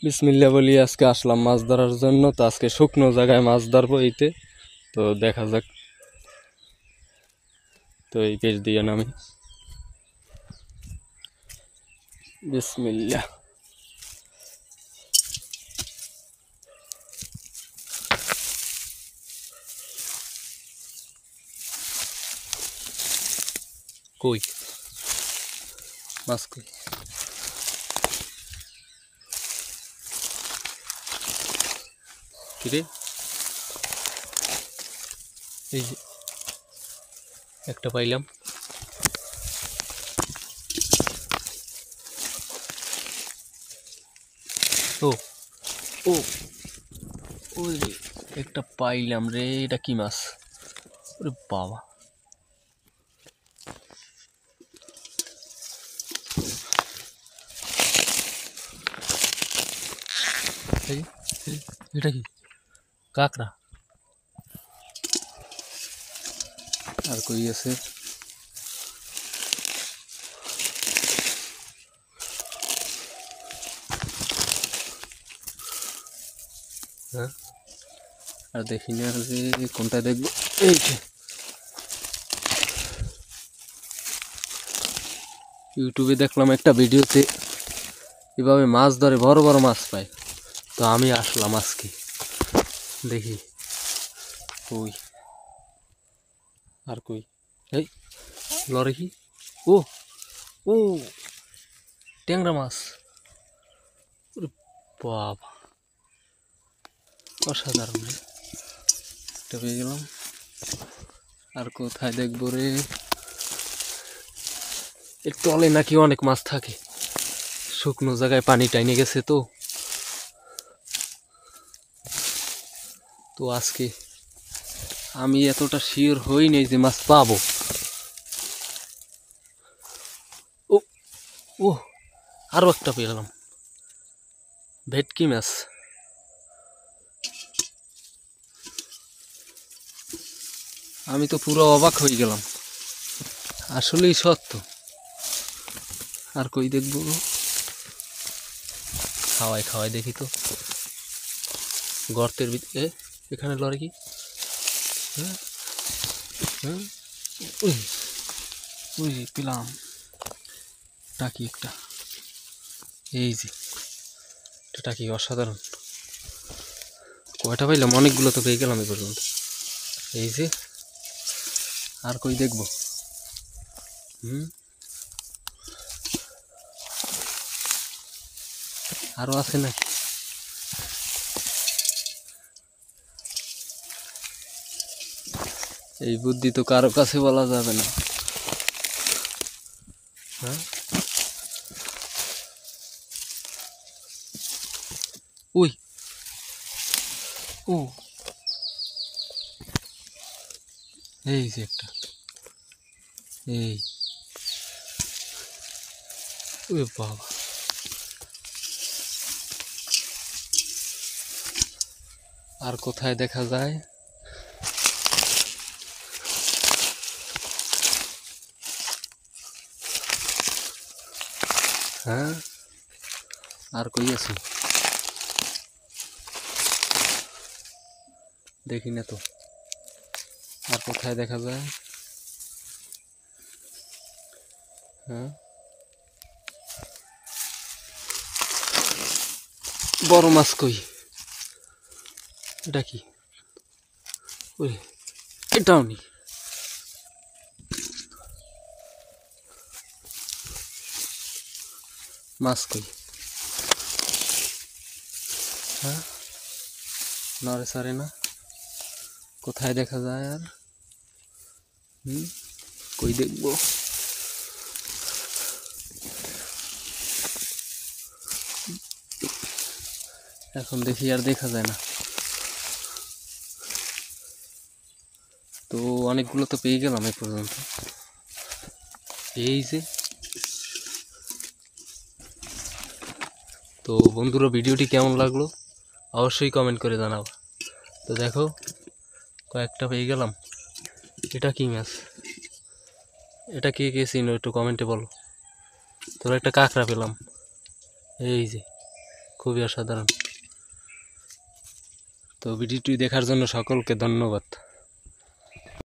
বিসমিল্লাহ বলি আজকে আসলাম মাছ ধরার জন্য। তো আজকে শুকনো জায়গায় মাছ ধরবো এইতে। তো দেখা যাক। তো এই পেজ দিয়ে নামি। বিসমিল্লাহ। কই মাছ কই? কিরে এই যে একটা পাইলাম। ও ও ওই একটা পাইলাম রে। এটা কি মাছ? ওরে বাবা, এটা কি? কাঁকড়া। আর কই আছে? হ্যাঁ, আর দেখি না যে কোনটা দেখবো। এই যে ইউটিউবে দেখলাম একটা ভিডিওতে এভাবে মাছ ধরে, বড় বড় মাছ পায়। তো আমি আসলাম আজকে দেখি কই আর কই। এই লরে কি? ও ও ট্যাংরা মাছ। ওরে বাবা, অসাধারণ রে। এটা পেয়ে গেলাম। আর কোথায় দেখবো রে? এর তলে নাকি অনেক মাছ থাকে। শুকনো জায়গায় পানি টাইনে গেছে। তো আজকে আমি এতটা শিওর হই নাই যে মাছ পাবো। ও ও আরো একটা পেলাম, ভেটকি মাছ। আমি তো পুরো অবাক হয়ে গেলাম, আসলেই সত্য। আর কই দেখবো? খাওয়াই খাওয়াই দেখি তো। গর্তের ভিতরে এখানে লড়ে কি? হ্যাঁ হ্যাঁ, ওই ওই পেলাম টাকি একটা। এই যে টাকি, অসাধারণ। কয়টা পাইলাম? অনেকগুলো তো পেয়ে গেলাম এ পর্যন্ত। এই যে আর কই দেখবো? আরো আছে নাকি? এই বুদ্ধি তো কারো কাছে বলা যাবে না। হ্যাঁ, ওই ও এই যে একটা, এই ওই বাবা, আর কোথায় দেখা যায়? হ্যাঁ, আর কই আছে দেখি না তো। আর কোথায় দেখা যায়? হ্যাঁ, বড় মাছ কই? এটা কি? ওই এটাও নি। মাছ কই? হ্যাঁ, নড়ে সরে না। কোথায় দেখা যায় আর? কই দেখবো? এখন দেখি আর দেখা যায় না। তো অনেকগুলো তো পেয়ে গেলাম এ পর্যন্ত। এই যে, তো বন্ধুরা ভিডিওটি কেমন লাগলো অবশ্যই কমেন্ট করে জানাও। তো দেখো কয়েকটা পেয়ে গেলাম। এটা কি মাছ? এটা কে কে চিনো একটু কমেন্টে বলো। তোর একটা কাঁকড়া পেলাম। এই যে খুবই অসাধারণ। তো ভিডিওটি দেখার জন্য সকলকে ধন্যবাদ।